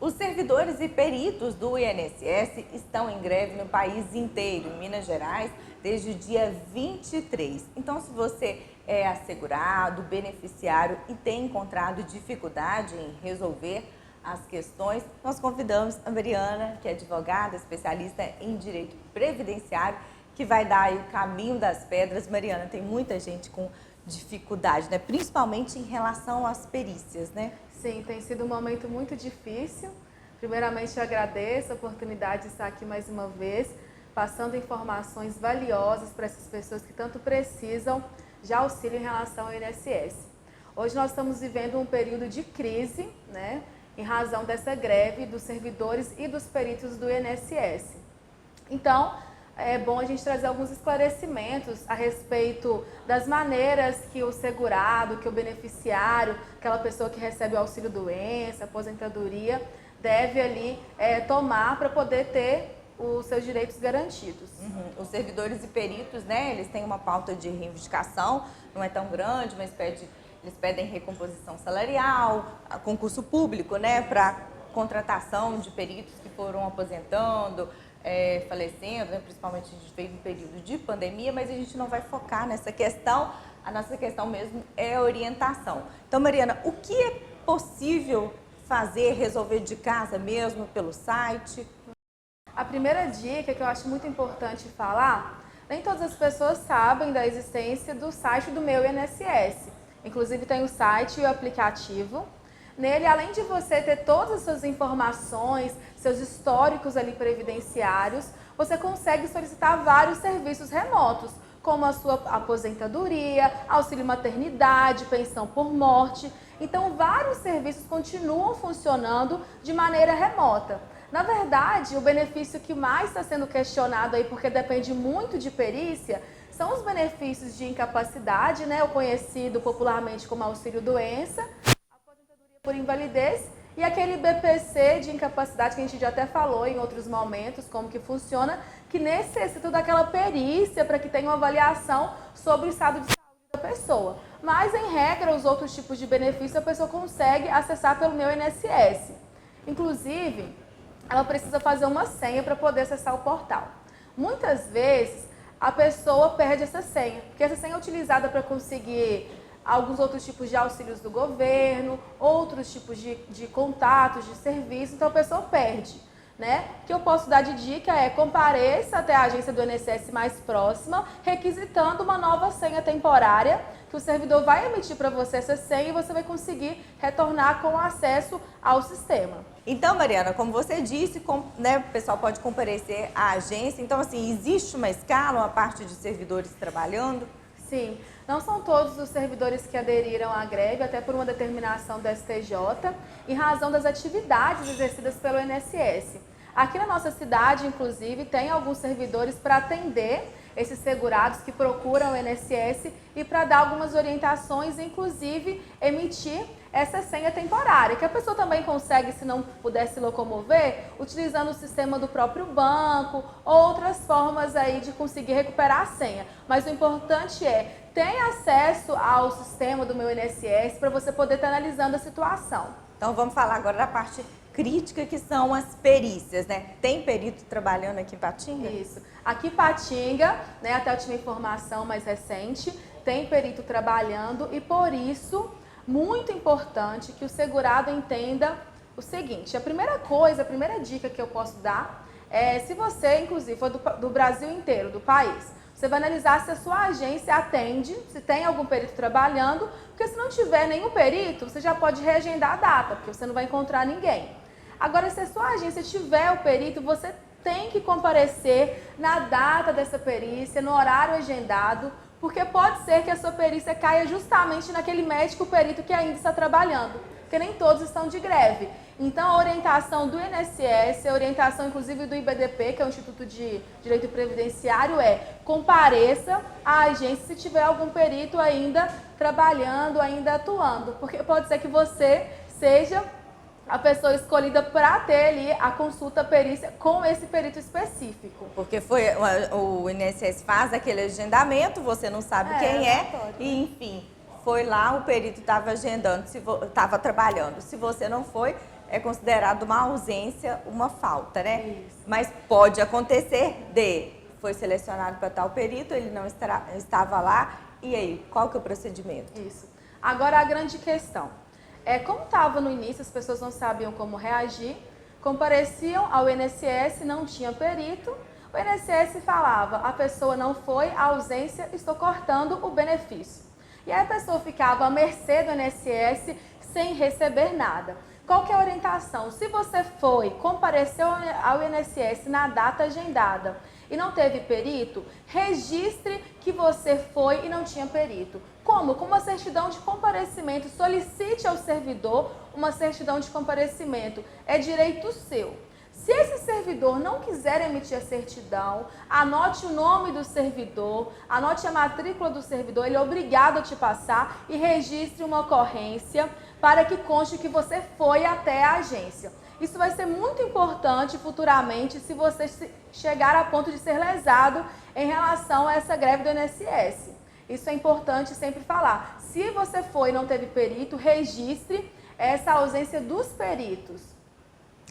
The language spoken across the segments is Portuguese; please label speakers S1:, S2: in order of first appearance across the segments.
S1: Os servidores e peritos do INSS estão em greve no país inteiro, em Minas Gerais, desde o dia 23. Então, se você é assegurado, beneficiário e tem encontrado dificuldade em resolver as questões, nós convidamos a Mariana, que é advogada, especialista em direito previdenciário, que vai dar aí o caminho das pedras. Mariana, tem muita gente com dificuldade, né? Principalmente em relação às perícias, né?
S2: Sim, tem sido um momento muito difícil. Primeiramente, eu agradeço a oportunidade de estar aqui mais uma vez, passando informações valiosas para essas pessoas que tanto precisam de auxílio em relação ao INSS. Hoje nós estamos vivendo um período de crise, né, em razão dessa greve dos servidores e dos peritos do INSS. Então, é bom a gente trazer alguns esclarecimentos a respeito das maneiras que o segurado, que o beneficiário, aquela pessoa que recebe o auxílio-doença, aposentadoria, deve ali tomar para poder ter os seus direitos garantidos.
S1: Os servidores e peritos, né, eles têm uma pauta de reivindicação, não é tão grande, mas eles pedem recomposição salarial, concurso público, né, para contratação de peritos que foram aposentando, falecendo, né? Principalmente a gente veio num período de pandemia, mas a gente não vai focar nessa questão. A nossa questão mesmo é a orientação. Então, Mariana, o que é possível fazer, resolver de casa mesmo, pelo site?
S2: A primeira dica que eu acho muito importante falar, nem todas as pessoas sabem da existência do site do Meu INSS. Inclusive tem o site e o aplicativo. Nele, além de você ter todas as suas informações, seus históricos ali previdenciários, você consegue solicitar vários serviços remotos, como a sua aposentadoria, auxílio maternidade, pensão por morte. Então, vários serviços continuam funcionando de maneira remota. Na verdade, o benefício que mais está sendo questionado aí, porque depende muito de perícia, são os benefícios de incapacidade, né, o conhecido popularmente como auxílio-doença, por invalidez e aquele BPC de incapacidade que a gente já até falou em outros momentos, como que funciona, que necessita daquela perícia para que tenha uma avaliação sobre o estado de saúde da pessoa. Mas, em regra, os outros tipos de benefício a pessoa consegue acessar pelo Meu INSS. Inclusive, ela precisa fazer uma senha para poder acessar o portal. Muitas vezes, a pessoa perde essa senha, porque essa senha é utilizada para conseguir alguns outros tipos de auxílios do governo, outros tipos de contatos, de serviço, então a pessoa perde, né? O que eu posso dar de dica é compareça até a agência do INSS mais próxima, requisitando uma nova senha temporária, que o servidor vai emitir para você essa senha e você vai conseguir retornar com acesso ao sistema.
S1: Então, Mariana, como você disse, né, o pessoal pode comparecer à agência. Então, assim, existe uma escala, uma parte de servidores trabalhando?
S2: Sim, não são todos os servidores que aderiram à greve, até por uma determinação do STJ, em razão das atividades exercidas pelo INSS. Aqui na nossa cidade, inclusive, tem alguns servidores para atender esses segurados que procuram o INSS e para dar algumas orientações, inclusive emitir essa senha temporária, que a pessoa também consegue, se não puder se locomover, utilizando o sistema do próprio banco, outras formas aí de conseguir recuperar a senha. Mas o importante é ter acesso ao sistema do Meu INSS para você poder estar analisando a situação.
S1: Então, vamos falar agora da parte crítica, que são as perícias, né? Tem perito trabalhando aqui em Patinga?
S2: Isso. Aqui em Patinga, né, até eu tive informação mais recente, tem perito trabalhando e por isso, muito importante que o segurado entenda o seguinte: a primeira coisa, a primeira dica que eu posso dar é, se você, inclusive, for do Brasil inteiro, do país, você vai analisar se a sua agência atende, se tem algum perito trabalhando, porque se não tiver nenhum perito, você já pode reagendar a data, porque você não vai encontrar ninguém. Agora, se a sua agência tiver o perito, você tem que comparecer na data dessa perícia, no horário agendado, porque pode ser que a sua perícia caia justamente naquele médico perito que ainda está trabalhando, porque nem todos estão de greve. Então, a orientação do INSS, a orientação inclusive do IBDP, que é o Instituto de Direito Previdenciário, é compareça à agência se tiver algum perito ainda trabalhando, ainda atuando, porque pode ser que você seja a pessoa escolhida para ter ali a consulta perícia com esse perito específico.
S1: Porque o INSS faz aquele agendamento, você não sabe quem é, e enfim, foi lá, o perito estava agendando, estava trabalhando. Se você não foi, é considerado uma ausência, uma falta, né?
S2: Isso.
S1: Mas pode acontecer foi selecionado para tal perito, ele não estava lá, e aí, qual que é o procedimento?
S2: Isso. Agora a grande questão. Como estava no início, as pessoas não sabiam como reagir, compareciam ao INSS, não tinha perito, o INSS falava, a pessoa não foi, a ausência, estou cortando o benefício. E aí a pessoa ficava à mercê do INSS sem receber nada. Qual que é a orientação? Se você foi, compareceu ao INSS na data agendada e não teve perito, registre que você foi e não tinha perito. Como? Com uma certidão de comparecimento. Solicite ao servidor uma certidão de comparecimento. É direito seu. Se esse servidor não quiser emitir a certidão, anote o nome do servidor, anote a matrícula do servidor, ele é obrigado a te passar e registre uma ocorrência para que conste que você foi até a agência. Isso vai ser muito importante futuramente se você chegar a ponto de ser lesado em relação a essa greve do INSS. Isso é importante sempre falar. Se você foi e não teve perito, registre essa ausência dos peritos.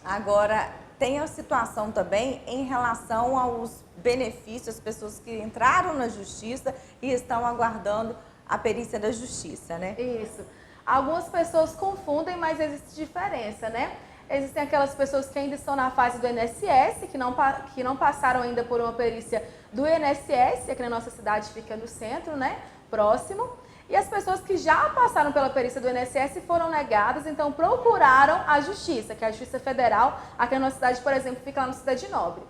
S1: Agora, tem a situação também em relação aos benefícios, as pessoas que entraram na justiça e estão aguardando a perícia da justiça, né?
S2: Isso. Algumas pessoas confundem, mas existe diferença, né? Existem aquelas pessoas que ainda estão na fase do INSS, que não passaram ainda por uma perícia do INSS, aqui na nossa cidade fica no centro, né? Próximo. E as pessoas que já passaram pela perícia do INSS foram negadas, então procuraram a Justiça, que é a Justiça Federal, aqui na nossa cidade, por exemplo, fica lá no Cidade Nobre.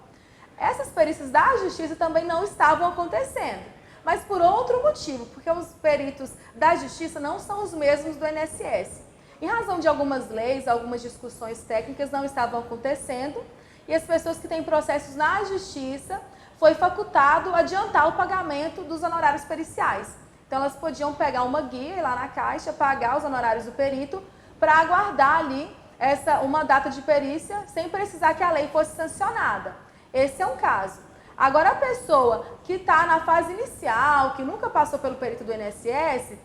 S2: Essas perícias da Justiça também não estavam acontecendo, mas por outro motivo, porque os peritos da Justiça não são os mesmos do INSS. Em razão de algumas leis, algumas discussões técnicas não estavam acontecendo, e as pessoas que têm processos na Justiça foi facultado adiantar o pagamento dos honorários periciais. Então, elas podiam pegar uma guia lá na Caixa, pagar os honorários do perito para aguardar ali uma data de perícia sem precisar que a lei fosse sancionada. Esse é um caso. Agora, a pessoa que está na fase inicial, que nunca passou pelo perito do INSS,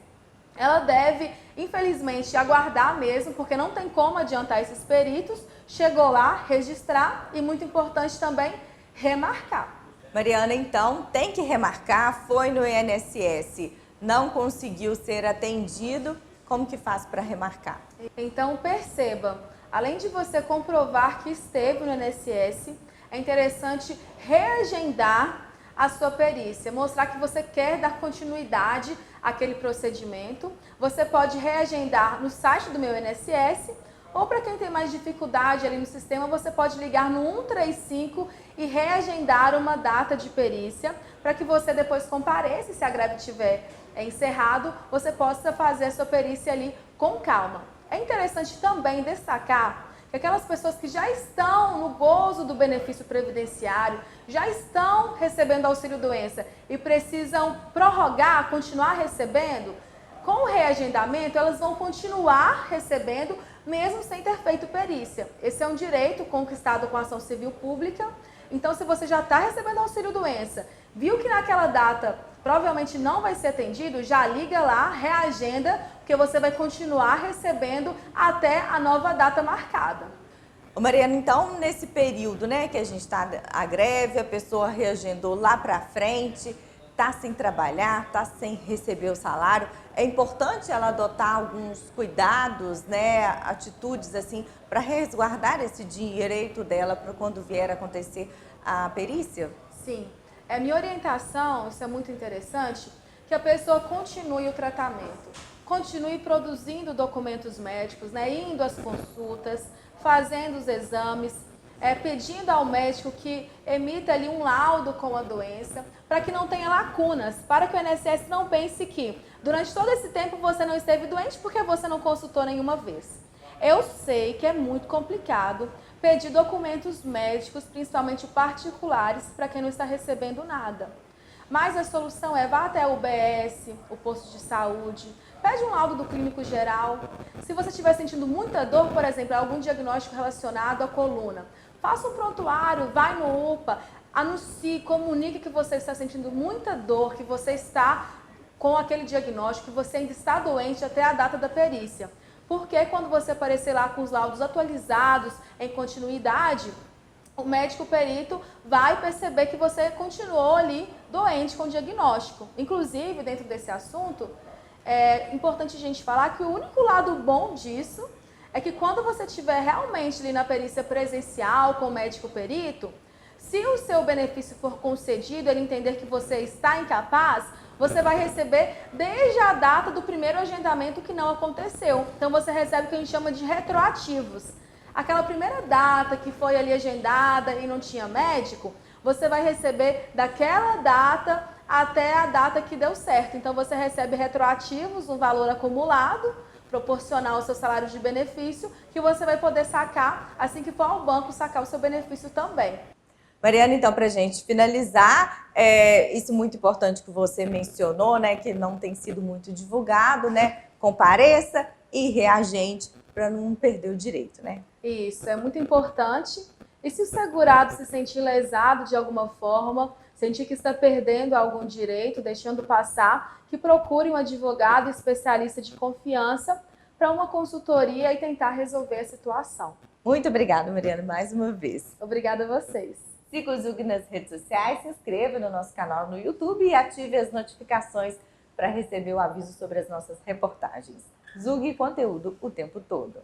S2: ela deve, infelizmente, aguardar mesmo, porque não tem como adiantar esses peritos. Chegou lá, registrar e, muito importante também, remarcar.
S1: Mariana, então, tem que remarcar, foi no INSS, não conseguiu ser atendido, como que faz para remarcar?
S2: Então, perceba, além de você comprovar que esteve no INSS, é interessante reagendar a sua perícia, mostrar que você quer dar continuidade àquele procedimento. Você pode reagendar no site do Meu INSS, ou para quem tem mais dificuldade ali no sistema, você pode ligar no 135 e reagendar uma data de perícia, para que você depois compareça, se a greve estiver encerrado, você possa fazer a sua perícia ali com calma. É interessante também destacar que aquelas pessoas que já estão no gozo do benefício previdenciário, já estão recebendo auxílio-doença e precisam prorrogar, continuar recebendo, com o reagendamento elas vão continuar recebendo mesmo sem ter feito perícia. Esse é um direito conquistado com a ação civil pública. Então, se você já está recebendo auxílio-doença, viu que naquela data provavelmente não vai ser atendido, já liga lá, reagenda, porque você vai continuar recebendo até a nova data marcada.
S1: Ô Mariana, então, nesse período, né, que a gente está a greve, a pessoa reagendou lá para frente, está sem trabalhar, está sem receber o salário, é importante ela adotar alguns cuidados, né, atitudes assim, para resguardar esse direito dela para quando vier a acontecer a perícia?
S2: Sim. Minha orientação, isso é muito interessante, que a pessoa continue o tratamento, continue produzindo documentos médicos, né, indo às consultas, fazendo os exames, pedindo ao médico que emita ali um laudo com a doença, para que não tenha lacunas, para que o INSS não pense que durante todo esse tempo você não esteve doente porque você não consultou nenhuma vez. Eu sei que é muito complicado pedir documentos médicos, principalmente particulares, para quem não está recebendo nada. Mas a solução vá até o UBS, o posto de saúde, pede um laudo do clínico geral. Se você estiver sentindo muita dor, por exemplo, algum diagnóstico relacionado à coluna, faça um prontuário, vai no UPA, anuncie, comunique que você está sentindo muita dor, que você está com aquele diagnóstico, que você ainda está doente até a data da perícia. porque quando você aparecer lá com os laudos atualizados, em continuidade, o médico perito vai perceber que você continuou ali doente com diagnóstico. Inclusive, dentro desse assunto, é importante a gente falar que o único lado bom disso é que quando você estiver realmente ali na perícia presencial com o médico perito, se o seu benefício for concedido, ele entender que você está incapaz, você vai receber desde a data do primeiro agendamento que não aconteceu. Então você recebe o que a gente chama de retroativos. Aquela primeira data que foi ali agendada e não tinha médico, você vai receber daquela data até a data que deu certo. Então você recebe retroativos, um valor acumulado, proporcional ao seu salário de benefício, que você vai poder sacar assim que for ao banco sacar o seu benefício também.
S1: Mariana, então, para a gente finalizar, isso muito importante que você mencionou, né, que não tem sido muito divulgado, né, compareça e reagente para não perder o direito, né?
S2: Isso, é muito importante. E se o segurado se sentir lesado de alguma forma, sentir que está perdendo algum direito, deixando passar, que procure um advogado especialista de confiança para uma consultoria e tentar resolver a situação.
S1: Muito obrigada, Mariana, mais uma vez.
S2: Obrigada a vocês.
S1: Siga o Zug nas redes sociais, se inscreva no nosso canal no YouTube e ative as notificações para receber o aviso sobre as nossas reportagens. Zug conteúdo o tempo todo.